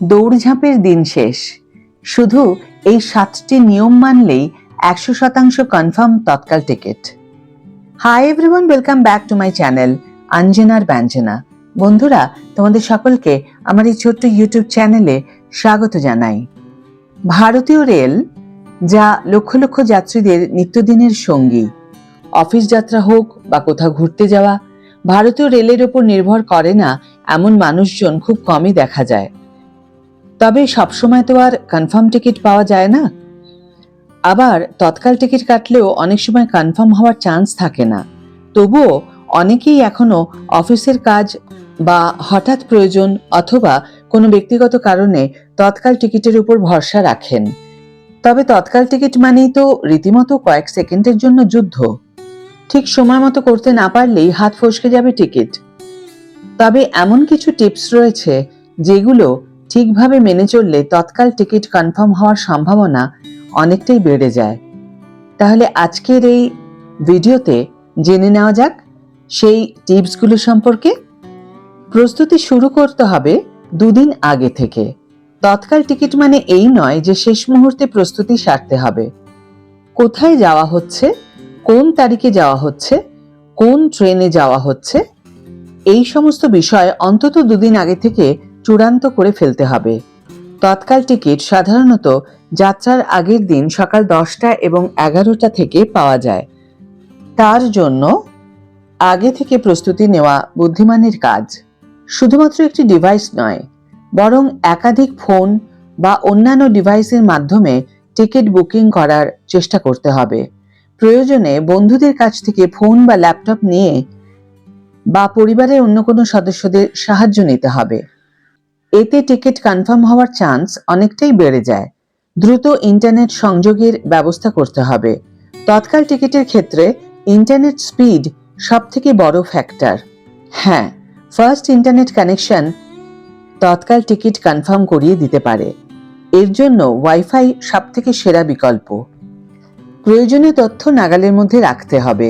দৌড়ঝাঁপের দিন শেষ। শুধু এই 7টি নিয়ম মানলেই 100% confirm tatkal ticket. Hi everyone, welcome back to my channel অঞ্জনার ব্যঞ্জনা। বন্ধুরা, তোমাদের সকলকে আমার এই ছোট্ট ইউটিউব চ্যানেলে স্বাগত জানাই। ভারতীয় রেল, যা লক্ষ লক্ষ যাত্রীদের নিত্যদিনের সঙ্গী, অফিস যাত্রা হোক বা কোথাও ঘুরতে যাওয়া, ভারতীয় রেলের ওপর নির্ভর করে না এমন মানুষজন খুব কমই দেখা যায়। তবে সবসময় তো আর কনফার্ম টিকিট পাওয়া যায় না। আবার তৎকাল টিকিট কাটলেও অনেক সময় কনফার্ম হওয়ার চান্স থাকে না। তবুও অনেকেই এখনো অফিসের কাজ বা হঠাৎ প্রয়োজন অথবা কোনো ব্যক্তিগত কারণে তৎকাল টিকিটের উপর ভরসা রাখেন। তবে তৎকাল টিকিট মানেই তো রীতিমতো কয়েক সেকেন্ডের জন্য যুদ্ধ। ঠিক সময় মতো করতে না পারলেই হাত ফসকে যাবে টিকিট। তবে এমন কিছু টিপস রয়েছে যেগুলো ঠিকভাবে মেনে চললে তৎকাল টিকিট কনফার্ম হওয়ার সম্ভাবনা অনেকটাই বেড়ে যায়। তাহলে আজকের এই ভিডিওতে জেনে নেওয়া যাক সেই টিপসগুলো সম্পর্কে। প্রস্তুতি শুরু করতে হবে 2 দিন আগে থেকে। তৎকাল টিকিট মানে এই নয় যে শেষ মুহূর্তে প্রস্তুতি সারতে হবে। কোথায় যাওয়া হচ্ছে, কোন তারিখে যাওয়া হচ্ছে, কোন ট্রেনে যাওয়া হচ্ছে, এই সমস্ত বিষয় অন্তত 2 দিন আগে থেকে চূড়ান্ত করে ফেলতে হবে। তৎকাল টিকিট সাধারণত যাত্রার আগের দিন সকাল 10টা এবং 11টা থেকে পাওয়া যায়। তার জন্য আগে থেকে প্রস্তুতি নেওয়া বুদ্ধিমানের কাজ। শুধুমাত্র একটি ডিভাইস নয়, বরং একাধিক ফোন বা অন্যান্য ডিভাইসের মাধ্যমে টিকিট বুকিং করার চেষ্টা করতে হবে। প্রয়োজনে বন্ধুদের কাছ থেকে ফোন বা ল্যাপটপ নিয়ে বা পরিবারের অন্য কোনো সদস্যদের সাহায্য নিতে হবে। এতে টিকিট কনফার্ম হওয়ার চান্স অনেকটাই বেড়ে যায়। দ্রুত ইন্টারনেট সংযোগের ব্যবস্থা করতে হবে। তৎকাল টিকিটের ক্ষেত্রে ইন্টারনেট স্পিড সবথেকে বড় ফ্যাক্টর। হ্যাঁ, ফার্স্ট ইন্টারনেট কানেকশন তৎকাল টিকিট কনফার্ম করিয়ে দিতে পারে। এর জন্য ওয়াইফাই সবথেকে সেরা বিকল্প। প্রয়োজনীয় তথ্য নাগালের মধ্যে রাখতে হবে।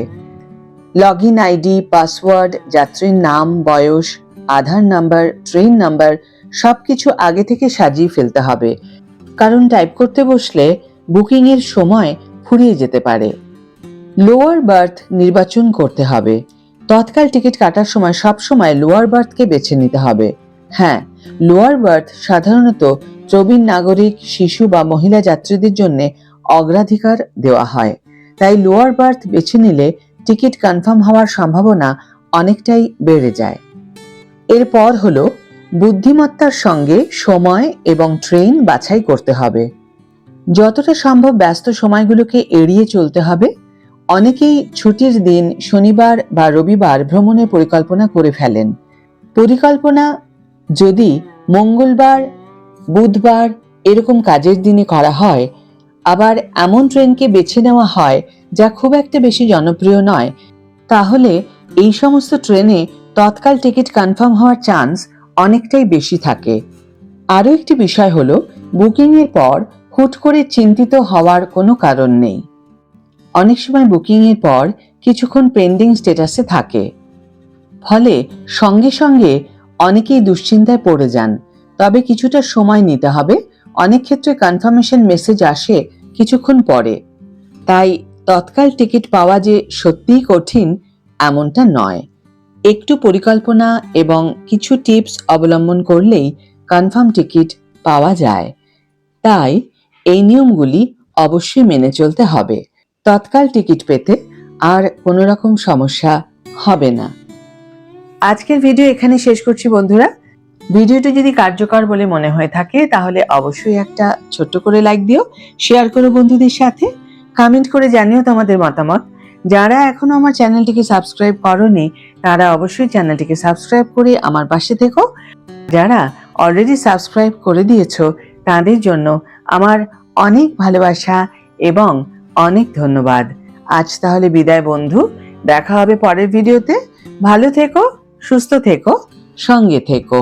লগইন আইডি, পাসওয়ার্ড, যাত্রীর নাম, বয়স, আধার নাম্বার, ট্রেন নাম্বার সবকিছু আগে থেকে সাজিয়ে ফেলতে হবে, কারণ টাইপ করতে বসলে বুকিং এর সময় ফুরিয়ে যেতে পারে। লোয়ার বার্থ নির্বাচন করতে হবে। তৎকাল টিকিট কাটার সময় সবসময় লোয়ার বার্থকে বেছে নিতে হবে। হ্যাঁ, লোয়ার বার্থ সাধারণত প্রবীণ নাগরিক, শিশু বা মহিলা যাত্রীদের জন্য অগ্রাধিকার দেওয়া হয়। তাই লোয়ার বার্থ বেছে নিলে টিকিট কনফার্ম হওয়ার সম্ভাবনা অনেকটাই বেড়ে যায়। এরপর হলো বুদ্ধিমত্তার সঙ্গে সময় এবং ট্রেন বাছাই করতে হবে। যতটা সম্ভব ব্যস্ত সময়গুলোকে এড়িয়ে চলতে হবে। অনেকেই ছুটির দিন শনিবার বা রবিবার ভ্রমণের পরিকল্পনা করে ফেলেন। পরিকল্পনা যদি মঙ্গলবার, বুধবার এরকম কাজের দিনে করা হয়, আবার এমন ট্রেনকে বেছে নেওয়া হয় যা খুব একটা বেশি জনপ্রিয় নয়, তাহলে এই সমস্ত ট্রেনে তৎকাল টিকিট কনফার্ম হওয়ার চান্স অনেকটাই বেশি থাকে। আরও একটি বিষয় হলো, বুকিং এর পর হুট করে চিন্তিত হওয়ার কোনো কারণ নেই। অনেক সময় বুকিং এর পর কিছুক্ষণ পেন্ডিং স্ট্যাটাসে থাকে, ফলে সঙ্গে সঙ্গে অনেকেই দুশ্চিন্তায় পড়ে যান। তবে কিছুটা সময় নিতে হবে। অনেক ক্ষেত্রে কনফার্মেশন মেসেজ আসে কিছুক্ষণ পরে। তাই তৎকাল টিকিট পাওয়া যে সত্যিই কঠিন এমনটা নয়। একটু পরিকল্পনা এবং কিছু টিপস অবলম্বন করলেই কনফার্ম টিকিট পাওয়া যায়। তাই এই নিয়মগুলি অবশ্যই মেনে চলতে হবে। তৎকাল টিকিট পেতে আর কোনো রকম সমস্যা হবে না। আজকের ভিডিও এখানে শেষ করছি বন্ধুরা। ভিডিওটি যদি কার্যকর বলে মনে হয়ে থাকে তাহলে অবশ্যই একটা ছোট্ট করে লাইক দিও, শেয়ার করো বন্ধুদের সাথে, কমেন্ট করে জানিও তোমাদের মতামত। যারা এখনো আমার চ্যানেলটিকে সাবস্ক্রাইব করোনি তারা অবশ্যই চ্যানেলটিকে সাবস্ক্রাইব করে আমার পাশে থেকো। যারা অলরেডি সাবস্ক্রাইব করে দিয়েছো তাদের জন্য আমার অনেক ভালোবাসা এবং অনেক ধন্যবাদ। আজ তাহলে বিদায় বন্ধু, দেখা হবে পরের ভিডিওতে। ভালো থেকো, সুস্থ থেকো, সঙ্গে থেকো।